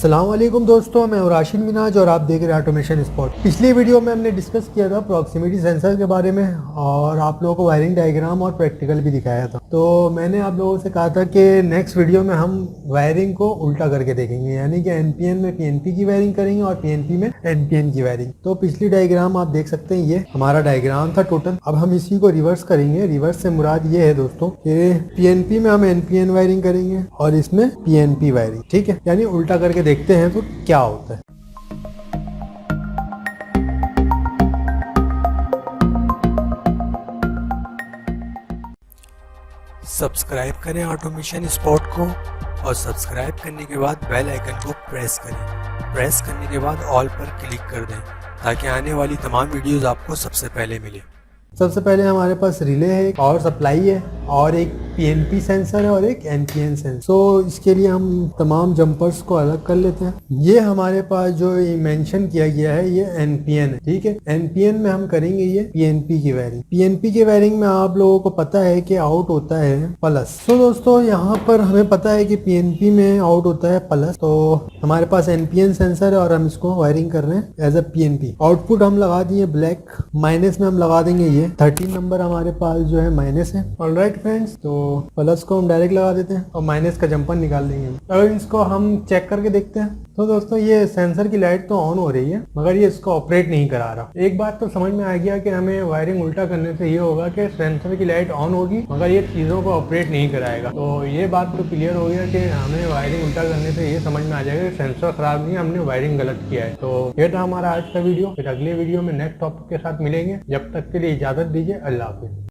अस्सलाम वालेकुम दोस्तों, मैं राशिद मिनाज और आप देख रहे हैं ऑटोमेशन स्पॉट। पिछली वीडियो में हमने डिस्कस किया था प्रॉक्सिमिटी सेंसर के बारे में और आप लोगों को वायरिंग डायग्राम और प्रैक्टिकल भी दिखाया था। तो मैंने आप लोगों से कहा था कि नेक्स्ट वीडियो में हम वायरिंग को उल्टा करके देखेंगे, यानी कि एनपीएन में पीएनपी की वायरिंग करेंगे और पीएनपी में एनपीएन की वायरिंग। तो पिछली डायग्राम आप देख सकते हैं, ये हमारा डायग्राम था टोटल। अब हम इसी को रिवर्स करेंगे। रिवर्स से मुराद ये है दोस्तों कि पीएनपी में हम एनपीएन वायरिंग करेंगे और इसमें पीएनपी वायरिंग, ठीक है। यानी उल्टा करके देखते हैं तो क्या होता है। सब्सक्राइब करें ऑटोमेशन स्पॉट को और सब्सक्राइब करने के बाद बेल आइकन को प्रेस करें। प्रेस करने के बाद ऑल पर क्लिक कर दें ताकि आने वाली तमाम वीडियोस आपको सबसे पहले मिले। सबसे पहले हमारे पास रिले है, पावर सप्लाई है और एक पीएनपी सेंसर है और एक एनपीएन सेंसर। तो इसके लिए हम तमाम जंपर्स को अलग कर लेते हैं। ये हमारे पास जो मेंशन किया गया है ये एनपीएन है, ठीक है। एनपीएन में हम करेंगे ये पीएनपी की वायरिंग। पीएनपी की वायरिंग में आप लोगों को पता है कि आउट होता है प्लस। तो दोस्तों यहाँ पर हमें पता है कि पीएनपी में आउट होता है प्लस, तो हमारे पास एनपीएन सेंसर है और हम इसको वायरिंग कर रहे हैं एज अ पीएनपी। आउटपुट हम लगा दिए ब्लैक, माइनस में हम लगा देंगे ये 13 नंबर हमारे पास जो है माइनस है। ऑलराइट फ्रेंड्स, तो प्लस को हम डायरेक्ट लगा देते हैं और माइनस का जंपर निकाल देंगे। अगर इसको हम चेक करके देखते हैं तो दोस्तों ये सेंसर की लाइट तो ऑन हो रही है मगर ये इसको ऑपरेट नहीं करा रहा। एक बात तो समझ में आ गया कि हमें वायरिंग उल्टा करने से ये होगा कि सेंसर की लाइट ऑन होगी मगर ये चीजों को ऑपरेट नहीं कराएगा। तो ये बात तो क्लियर हो गया कि हमें वायरिंग उल्टा करने से ये समझ में आ जाएगा कि सेंसर खराब नहीं है, हमने वायरिंग गलत किया है। तो ये था हमारा आज का वीडियो। फिर अगले वीडियो में नेक्स्ट टॉपिक के साथ मिलेंगे। जब तक के लिए इजाजत दीजिए। अल्लाह हाफिज।